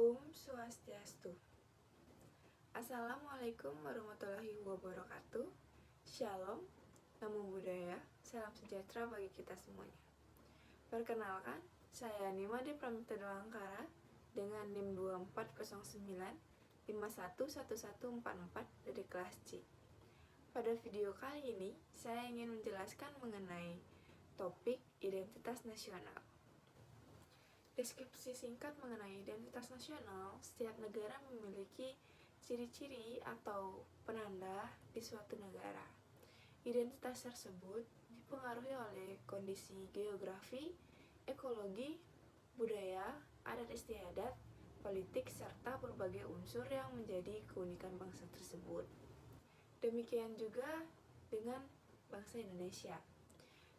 Om Swastiastu. Assalamualaikum warahmatullahi wabarakatuh. Shalom, namo buddhaya, salam sejahtera bagi kita semuanya. Perkenalkan, saya Nimade Pramita Doangkara dengan NIM 2409 511144 dari kelas C. Pada video kali ini, saya ingin menjelaskan mengenai topik identitas nasional. Deskripsi singkat mengenai identitas nasional, setiap negara memiliki ciri-ciri atau penanda di suatu negara. Identitas tersebut dipengaruhi oleh kondisi geografi, ekologi, budaya, adat istiadat, politik, serta berbagai unsur yang menjadi keunikan bangsa tersebut. Demikian juga dengan bangsa Indonesia.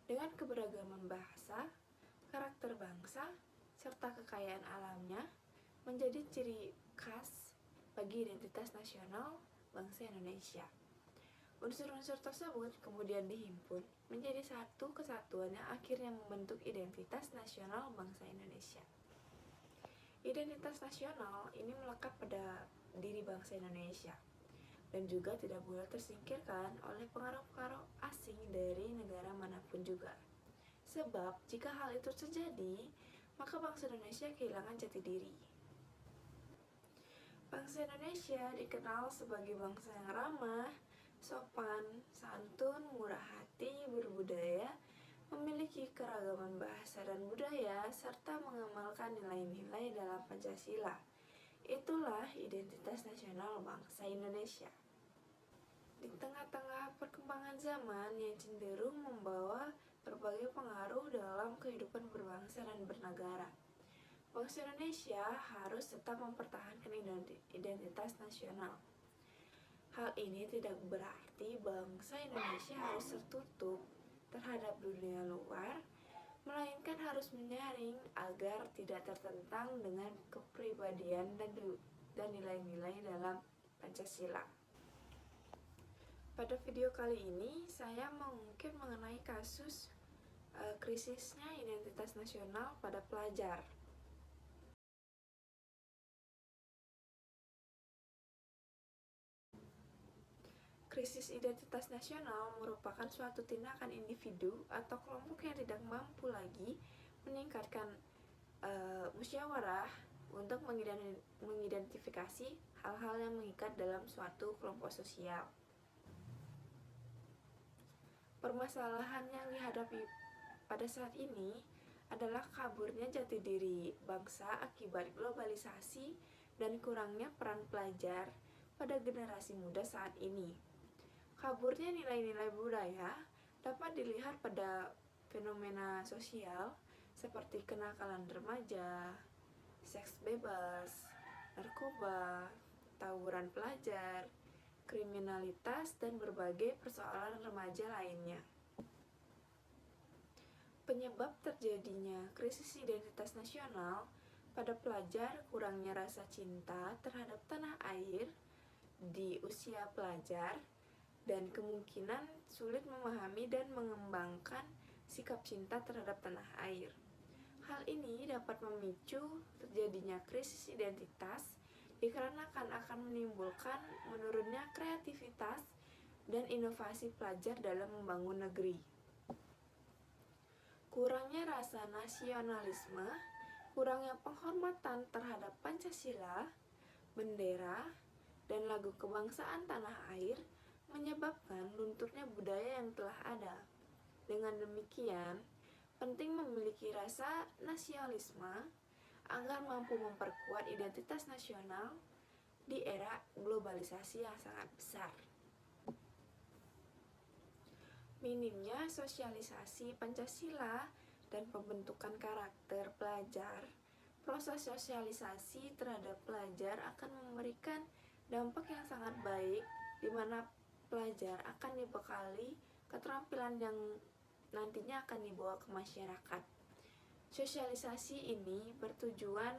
Dengan keberagaman bahasa, karakter bangsa, serta kekayaan alamnya menjadi ciri khas bagi identitas nasional bangsa Indonesia. Unsur-unsur tersebut kemudian dihimpun menjadi satu kesatuan yang akhirnya membentuk identitas nasional bangsa Indonesia. Identitas nasional ini melekat pada diri bangsa Indonesia dan juga tidak boleh tersingkirkan oleh pengaruh-pengaruh asing dari negara manapun juga. Sebab jika hal itu terjadi, maka bangsa Indonesia kehilangan jati diri. Bangsa Indonesia dikenal sebagai bangsa yang ramah, sopan, santun, murah hati, berbudaya, memiliki keragaman bahasa dan budaya, serta mengamalkan nilai-nilai dalam Pancasila. Itulah identitas nasional bangsa Indonesia. Di tengah-tengah perkembangan zaman yang cenderung membawa berbagai pengaruh dalam kehidupan berbangsa dan bernegara, bangsa Indonesia harus tetap mempertahankan identitas nasional. Hal ini tidak berarti bangsa Indonesia harus tertutup terhadap dunia luar, melainkan harus menyaring agar tidak tertentang dengan kepribadian dan nilai-nilai dalam Pancasila. Pada video kali ini, saya mengungkit mengenai kasus krisisnya identitas nasional pada pelajar. Krisis identitas nasional merupakan suatu tindakan individu atau kelompok yang tidak mampu lagi meningkatkan musyawarah untuk mengidentifikasi hal-hal yang mengikat dalam suatu kelompok sosial. Permasalahan yang dihadapi pada saat ini adalah kaburnya jati diri bangsa akibat globalisasi dan kurangnya peran pelajar pada generasi muda saat ini. Kaburnya nilai-nilai budaya dapat dilihat pada fenomena sosial seperti kenakalan remaja, seks bebas, narkoba, tawuran pelajar, kriminalitas, dan berbagai persoalan remaja lainnya. Penyebab terjadinya krisis identitas nasional pada pelajar kurangnya rasa cinta terhadap tanah air di usia pelajar dan kemungkinan sulit memahami dan mengembangkan sikap cinta terhadap tanah air. Hal ini dapat memicu terjadinya krisis identitas dikarenakan akan menimbulkan menurunnya kreativitas dan inovasi pelajar dalam membangun negeri. Kurangnya rasa nasionalisme, kurangnya penghormatan terhadap Pancasila, bendera, dan lagu kebangsaan tanah air menyebabkan lunturnya budaya yang telah ada. Dengan demikian, penting memiliki rasa nasionalisme agar mampu memperkuat identitas nasional di era globalisasi yang sangat besar. Minimnya sosialisasi Pancasila dan pembentukan karakter pelajar, proses sosialisasi terhadap pelajar akan memberikan dampak yang sangat baik di mana pelajar akan dibekali keterampilan yang nantinya akan dibawa ke masyarakat. Sosialisasi ini bertujuan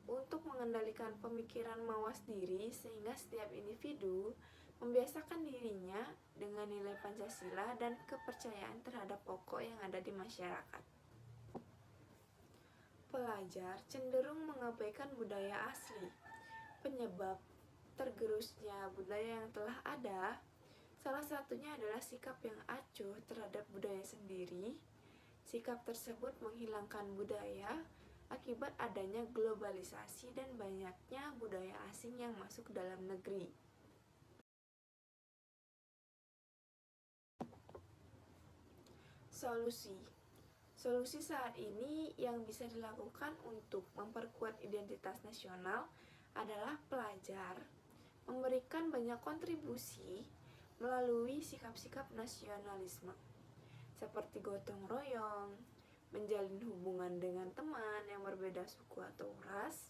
untuk mengendalikan pemikiran mawas diri sehingga setiap individu membiasakan dirinya dengan nilai Pancasila dan kepercayaan terhadap pokok yang ada di masyarakat. pelajar cenderung mengabaikan budaya asli. Penyebab tergerusnya budaya yang telah ada, salah satunya adalah sikap yang acuh terhadap budaya sendiri. Sikap tersebut menghilangkan budaya akibat adanya globalisasi dan banyaknya budaya asing yang masuk dalam negeri. Solusi saat ini yang bisa dilakukan untuk memperkuat identitas nasional adalah pelajar memberikan banyak kontribusi melalui sikap-sikap nasionalisme, seperti gotong royong, menjalin hubungan dengan teman yang berbeda suku atau ras,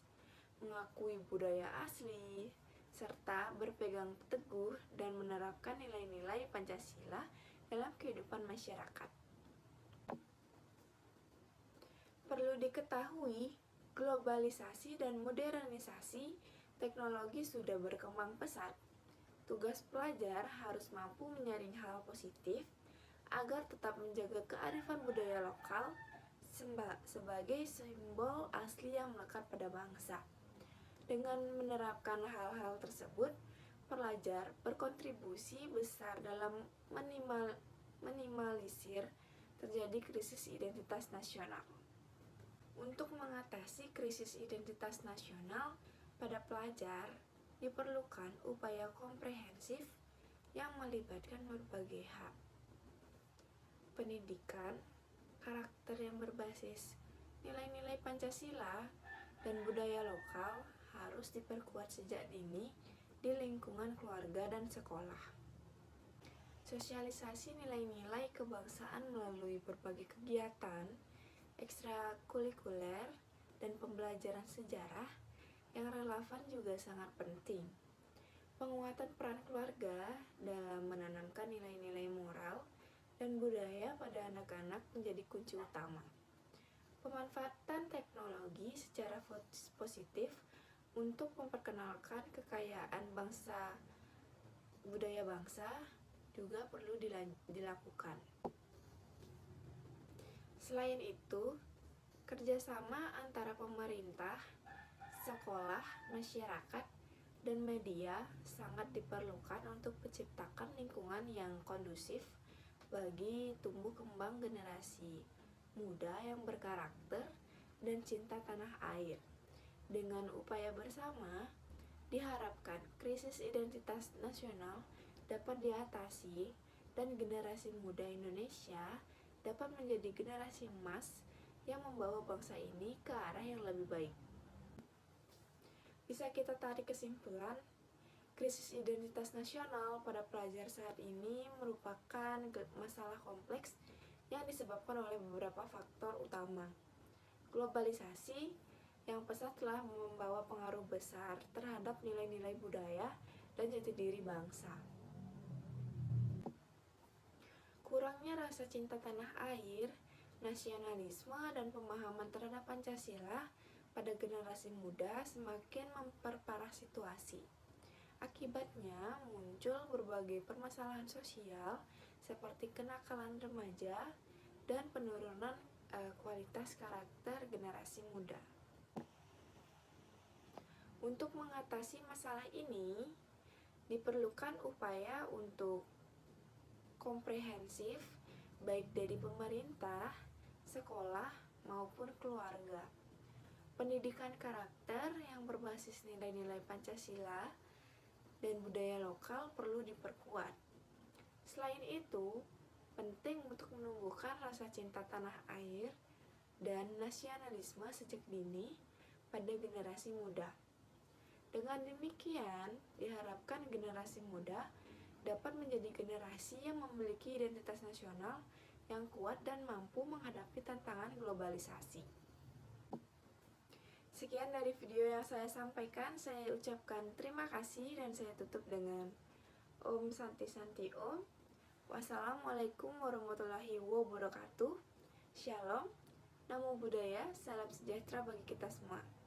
mengakui budaya asli, serta berpegang teguh dan menerapkan nilai-nilai Pancasila dalam kehidupan masyarakat. Perlu diketahui, globalisasi dan modernisasi teknologi sudah berkembang pesat. Tugas pelajar harus mampu menyaring hal positif agar tetap menjaga kearifan budaya lokal sebagai simbol asli yang melekat pada bangsa. Dengan menerapkan hal-hal tersebut, pelajar berkontribusi besar dalam minimalisir terjadi krisis identitas nasional. Untuk mengatasi krisis identitas nasional pada pelajar, diperlukan upaya komprehensif yang melibatkan berbagai hal. Pendidikan, karakter yang berbasis nilai-nilai Pancasila dan budaya lokal harus diperkuat sejak dini di lingkungan keluarga dan sekolah. Sosialisasi nilai-nilai kebangsaan melalui berbagai kegiatan ekstrakurikuler dan pembelajaran sejarah yang relevan juga sangat penting. Penguatan peran keluarga dalam menanamkan nilai-nilai moral dan budaya pada anak-anak menjadi kunci utama. Pemanfaatan teknologi secara positif untuk memperkenalkan kekayaan budaya bangsa juga perlu dilakukan. Selain itu, kerjasama antara pemerintah, sekolah, masyarakat, dan media sangat diperlukan untuk menciptakan lingkungan yang kondusif bagi tumbuh kembang generasi muda yang berkarakter dan cinta tanah air. Dengan upaya bersama, diharapkan krisis identitas nasional dapat diatasi dan generasi muda Indonesia dapat menjadi generasi emas yang membawa bangsa ini ke arah yang lebih baik. Bisa kita tarik kesimpulan, krisis identitas nasional pada pelajar saat ini merupakan masalah kompleks yang disebabkan oleh beberapa faktor utama. Globalisasi yang pesat telah membawa pengaruh besar terhadap nilai-nilai budaya dan jati diri bangsa. Kurangnya rasa cinta tanah air, nasionalisme, dan pemahaman terhadap Pancasila pada generasi muda semakin memperparah situasi. Akibatnya muncul berbagai permasalahan sosial seperti kenakalan remaja dan penurunan kualitas karakter generasi muda. Untuk mengatasi masalah ini, diperlukan upaya untuk komprehensif baik dari pemerintah, sekolah, maupun keluarga. Pendidikan karakter yang berbasis nilai-nilai Pancasila dan budaya lokal perlu diperkuat. Selain itu, penting untuk menumbuhkan rasa cinta tanah air dan nasionalisme sejak dini pada generasi muda. Dengan demikian, diharapkan generasi muda dapat menjadi generasi yang memiliki identitas nasional yang kuat dan mampu menghadapi tantangan globalisasi. Sekian dari video yang saya sampaikan, saya ucapkan terima kasih dan saya tutup dengan Om Santi Santi Om. Wassalamualaikum warahmatullahi wabarakatuh. Shalom, namo buddhaya, salam sejahtera bagi kita semua.